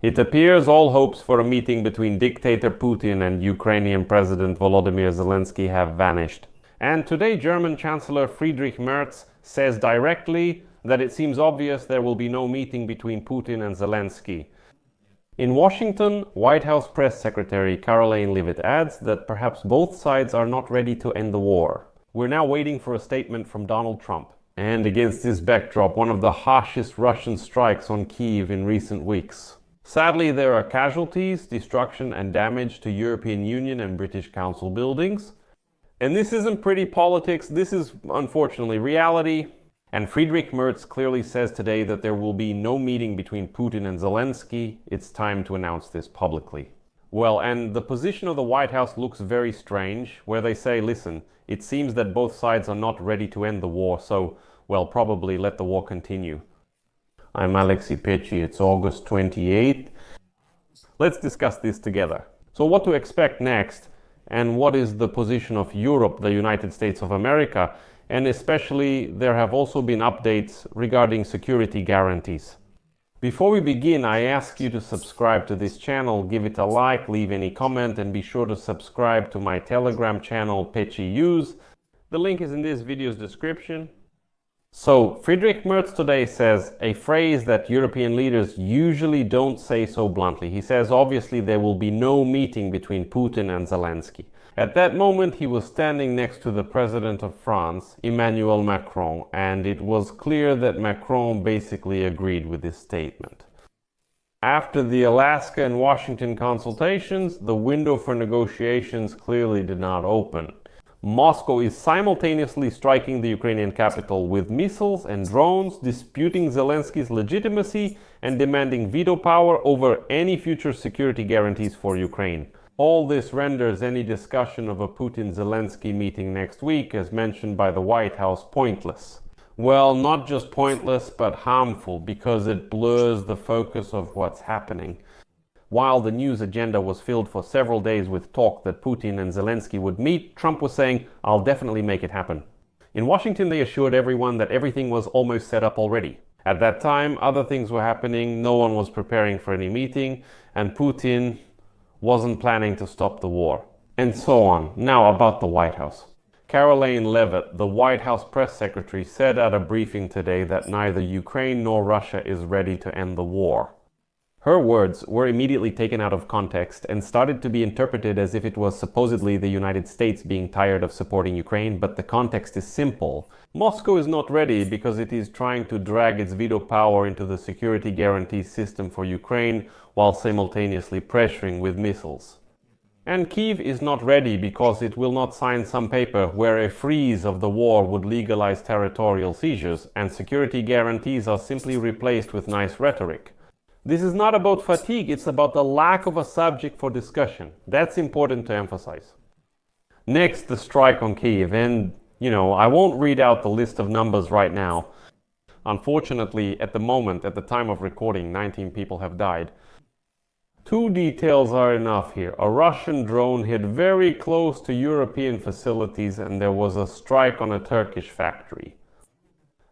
It appears all hopes for a meeting between dictator Putin and Ukrainian President Volodymyr Zelensky have vanished. And today German Chancellor Friedrich Merz says directly that it seems obvious there will be no meeting between Putin and Zelensky. In Washington, White House Press Secretary Karoline Leavitt adds that perhaps both sides are not ready to end the war. We're now waiting for a statement from Donald Trump. And against this backdrop, one of the harshest Russian strikes on Kyiv in recent weeks. Sadly, there are casualties, destruction and damage to European Union and British Council buildings. And this isn't pretty politics, this is unfortunately reality. And Friedrich Merz clearly says today that there will be no meeting between Putin and Zelensky. It's time to announce this publicly. Well, and the position of the White House looks very strange, where they say, listen, it seems that both sides are not ready to end the war, so, well, probably let the war continue. I'm Alexei Pechiy, it's August 28th. Let's discuss this together. So what to expect next, and what is the position of Europe, the United States of America, and especially there have also been updates regarding security guarantees. Before we begin, I ask you to subscribe to this channel, give it a like, leave any comment, and be sure to subscribe to my Telegram channel Pechiy. The link is in this video's description. So, Friedrich Merz today says a phrase that European leaders usually don't say so bluntly. He says obviously there will be no meeting between Putin and Zelensky. At that moment he was standing next to the President of France, Emmanuel Macron, and it was clear that Macron basically agreed with this statement. After the Alaska and Washington consultations, the window for negotiations clearly did not open. Moscow is simultaneously striking the Ukrainian capital with missiles and drones, disputing Zelensky's legitimacy and demanding veto power over any future security guarantees for Ukraine. All this renders any discussion of a Putin-Zelensky meeting next week, as mentioned by the White House, pointless. Well, not just pointless, but harmful, because it blurs the focus of what's happening. While the news agenda was filled for several days with talk that Putin and Zelensky would meet, Trump was saying, "I'll definitely make it happen." In Washington, they assured everyone that everything was almost set up already. At that time, other things were happening, no one was preparing for any meeting, and Putin wasn't planning to stop the war. And so on. Now about the White House. Karoline Leavitt, the White House press secretary, said at a briefing today that neither Ukraine nor Russia is ready to end the war. Her words were immediately taken out of context and started to be interpreted as if it was supposedly the United States being tired of supporting Ukraine, but the context is simple. Moscow is not ready because it is trying to drag its veto power into the security guarantee system for Ukraine while simultaneously pressuring with missiles. And Kyiv is not ready because it will not sign some paper where a freeze of the war would legalize territorial seizures, and security guarantees are simply replaced with nice rhetoric. This is not about fatigue, it's about the lack of a subject for discussion. That's important to emphasize. Next, the strike on Kyiv, and I won't read out the list of numbers right now. Unfortunately, at the moment, at the time of recording, 19 people have died. Two details are enough here. A Russian drone hit very close to European facilities, and there was a strike on a Turkish factory.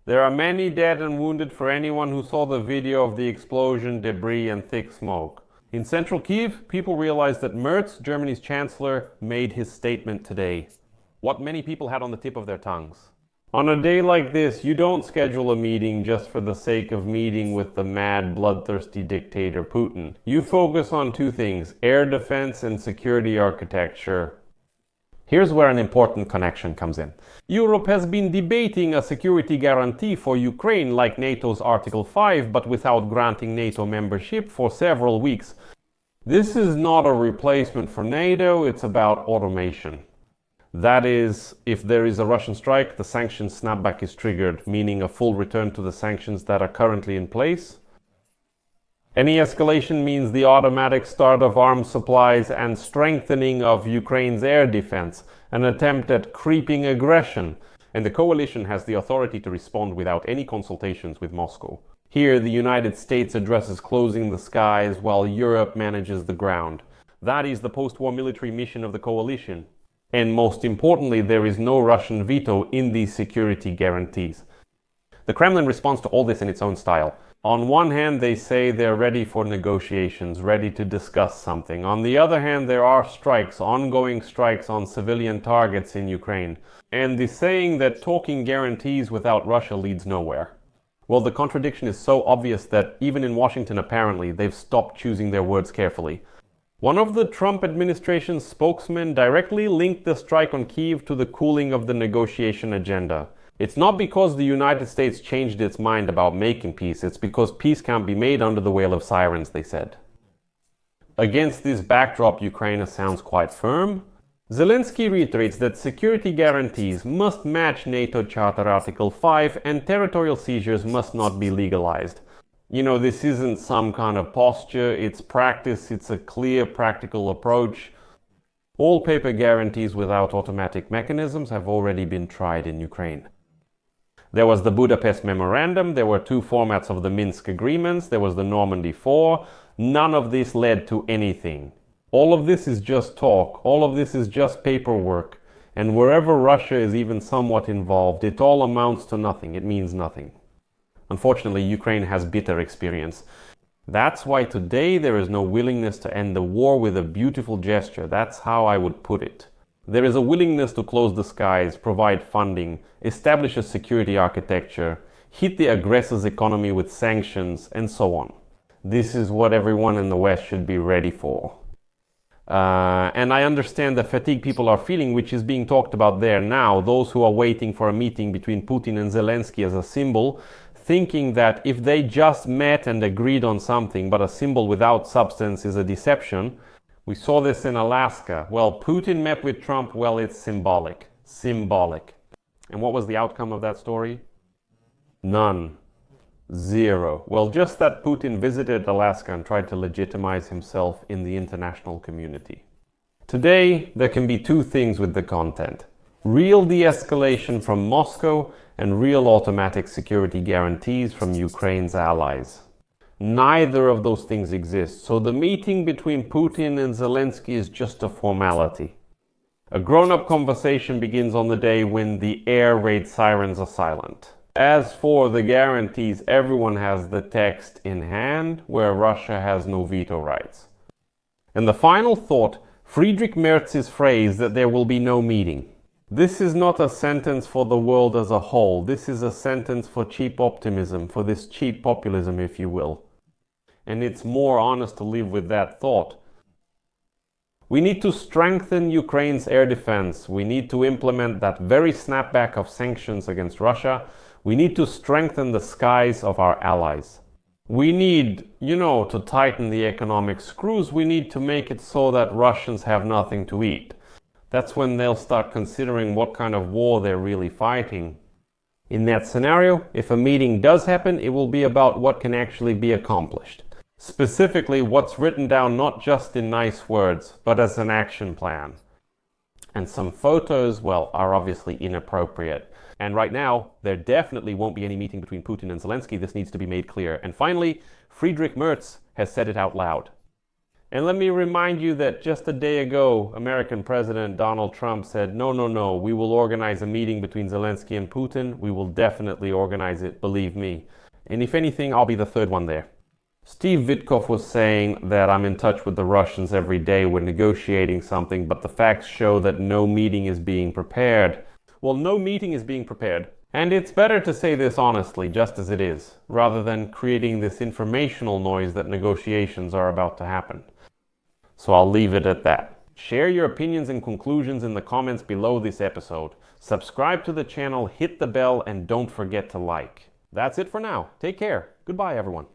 There are many dead and wounded for anyone who saw the video of the explosion, debris and thick smoke. In central Kyiv, people realized that Merz, Germany's chancellor, made his statement today. What many people had on the tip of their tongues. On a day like this, you don't schedule a meeting just for the sake of meeting with the mad, bloodthirsty dictator Putin. You focus on two things: air defense and security architecture. Here's where an important connection comes in. Europe has been debating a security guarantee for Ukraine like NATO's Article 5, but without granting NATO membership for several weeks. This is not a replacement for NATO, it's about automation. That is, if there is a Russian strike, the sanctions snapback is triggered, meaning a full return to the sanctions that are currently in place. Any escalation means the automatic start of arms supplies and strengthening of Ukraine's air defense, an attempt at creeping aggression, and the coalition has the authority to respond without any consultations with Moscow. Here, the United States addresses closing the skies while Europe manages the ground. That is the post-war military mission of the coalition. And most importantly, there is no Russian veto in these security guarantees. The Kremlin responds to all this in its own style. On one hand, they say they're ready for negotiations, ready to discuss something. On the other hand, there are strikes, ongoing strikes on civilian targets in Ukraine. And the saying that talking guarantees without Russia leads nowhere. Well, the contradiction is so obvious that even in Washington, apparently, they've stopped choosing their words carefully. One of the Trump administration's spokesmen directly linked the strike on Kyiv to the cooling of the negotiation agenda. It's not because the United States changed its mind about making peace, it's because peace can't be made under the wail of sirens, they said. Against this backdrop, Ukraine sounds quite firm. Zelensky reiterates that security guarantees must match NATO Charter Article 5 and territorial seizures must not be legalized. You know, this isn't some kind of posture, it's practice, it's a clear, practical approach. All paper guarantees without automatic mechanisms have already been tried in Ukraine. There was the Budapest Memorandum, there were 2 formats of the Minsk agreements, there was the Normandy 4. None of this led to anything. All of this is just talk, all of this is just paperwork, and wherever Russia is even somewhat involved, it all amounts to nothing, it means nothing. Unfortunately, Ukraine has bitter experience. That's why today there is no willingness to end the war with a beautiful gesture. That's how I would put it. There is a willingness to close the skies, provide funding, establish a security architecture, hit the aggressor's economy with sanctions, and so on. This is what everyone in the West should be ready for. And I understand the fatigue people are feeling, which is being talked about there now, those who are waiting for a meeting between Putin and Zelensky as a symbol, thinking that if they just met and agreed on something, but a symbol without substance is a deception. We saw this in Alaska. Well, Putin met with Trump, well, it's symbolic. Symbolic. And what was the outcome of that story? None. Zero. Well, just that Putin visited Alaska and tried to legitimize himself in the international community. Today, there can be 2 things with the content. Real de-escalation from Moscow and real automatic security guarantees from Ukraine's allies. Neither of those things exist, so the meeting between Putin and Zelensky is just a formality. A grown-up conversation begins on the day when the air raid sirens are silent. As for the guarantees, everyone has the text in hand, where Russia has no veto rights. And the final thought, Friedrich Merz's phrase that there will be no meeting. This is not a sentence for the world as a whole. This is a sentence for cheap optimism, for this cheap populism, if you will. And it's more honest to live with that thought. We need to strengthen Ukraine's air defense. We need to implement that very snapback of sanctions against Russia. We need to strengthen the skies of our allies. We need, to tighten the economic screws. We need to make it so that Russians have nothing to eat. That's when they'll start considering what kind of war they're really fighting. In that scenario, if a meeting does happen, it will be about what can actually be accomplished. Specifically, what's written down not just in nice words, but as an action plan. And some photos, well, are obviously inappropriate. And right now, there definitely won't be any meeting between Putin and Zelensky. This needs to be made clear. And finally, Friedrich Merz has said it out loud. And let me remind you that just a day ago, American President Donald Trump said, no, we will organize a meeting between Zelensky and Putin. We will definitely organize it, believe me. And if anything, I'll be the 3rd one there. Steve Witkoff was saying that I'm in touch with the Russians every day, we're negotiating something, but the facts show that no meeting is being prepared. Well, no meeting is being prepared. And it's better to say this honestly, just as it is, rather than creating this informational noise that negotiations are about to happen. So I'll leave it at that. Share your opinions and conclusions in the comments below this episode. Subscribe to the channel, hit the bell, and don't forget to like. That's it for now. Take care. Goodbye, everyone.